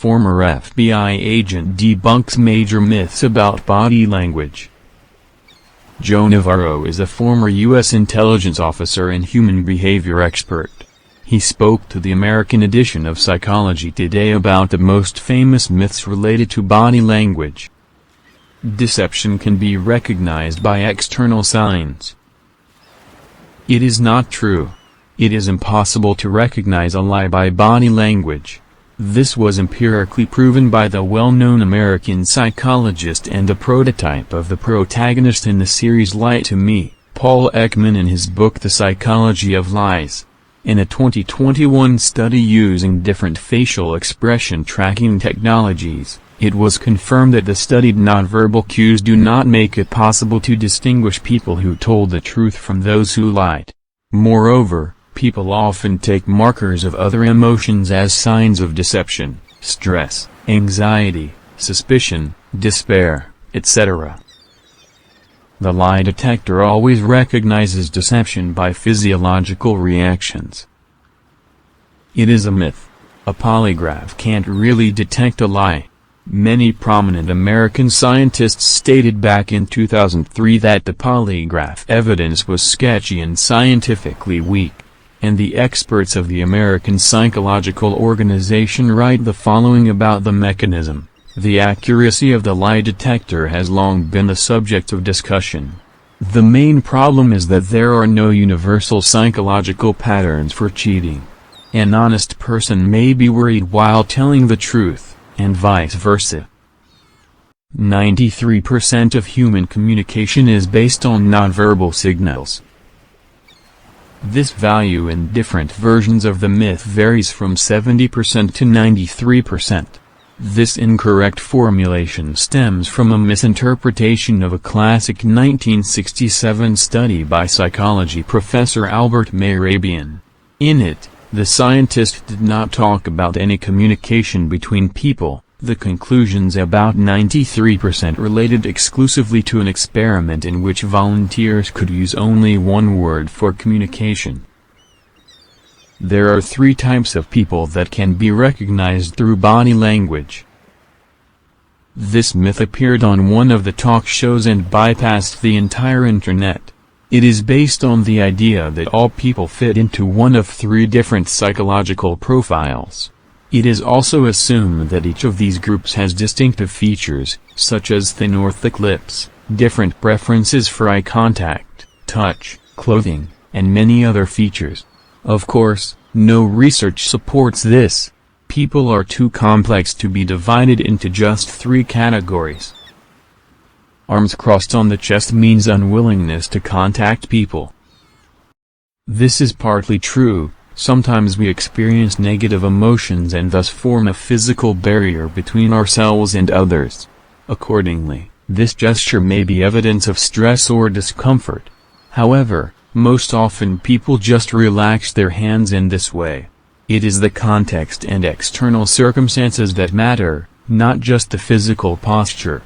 former FBI agent debunks major myths about body language. Joe Navarro is a former U.S. intelligence officer and human behavior expert. He spoke to the American edition of Psychology Today about the most famous myths related to body language. Deception can be recognized by external signs. It is not true. It is impossible to recognize a lie by body language. This was empirically proven by the well-known American psychologist and the prototype of the protagonist in the series Lie to Me, Paul Ekman, in his book The Psychology of Lies. In a 2021 study using different facial expression tracking technologies, it was confirmed that the studied nonverbal cues do not make it possible to distinguish people who told the truth from those who lied. Moreover, people often take markers of other emotions as signs of deception: stress, anxiety, suspicion, despair, etc. The lie detector always recognizes deception by physiological reactions. It is a myth. A polygraph can't really detect a lie. Many prominent American scientists stated back in 2003 that the polygraph evidence was sketchy and scientifically weak. And the experts of the American Psychological Organization write the following about the mechanism: the accuracy of the lie detector has long been a subject of discussion. The main problem is that there are no universal psychological patterns for cheating. An honest person may be worried while telling the truth, and vice versa. 93% of human communication is based on nonverbal signals. This value in different versions of the myth varies from 70% to 93%. This incorrect formulation stems from a misinterpretation of a classic 1967 study by psychology professor Albert Mehrabian. In it, the scientist did not talk about any communication between people. The conclusions about 93% related exclusively to an experiment in which volunteers could use only one word for communication. There are 3 types of people that can be recognized through body language. This myth appeared on one of the talk shows and bypassed the entire internet. It is based on the idea that all people fit into one of 3 different psychological profiles. It is also assumed that each of these groups has distinctive features, such as thin or thick lips, different preferences for eye contact, touch, clothing, and many other features. Of course, no research supports this. People are too complex to be divided into just 3 categories. Arms crossed on the chest means unwillingness to contact people. This is partly true. Sometimes we experience negative emotions and thus form a physical barrier between ourselves and others. Accordingly, this gesture may be evidence of stress or discomfort. However, most often people just relax their hands in this way. It is the context and external circumstances that matter, not just the physical posture.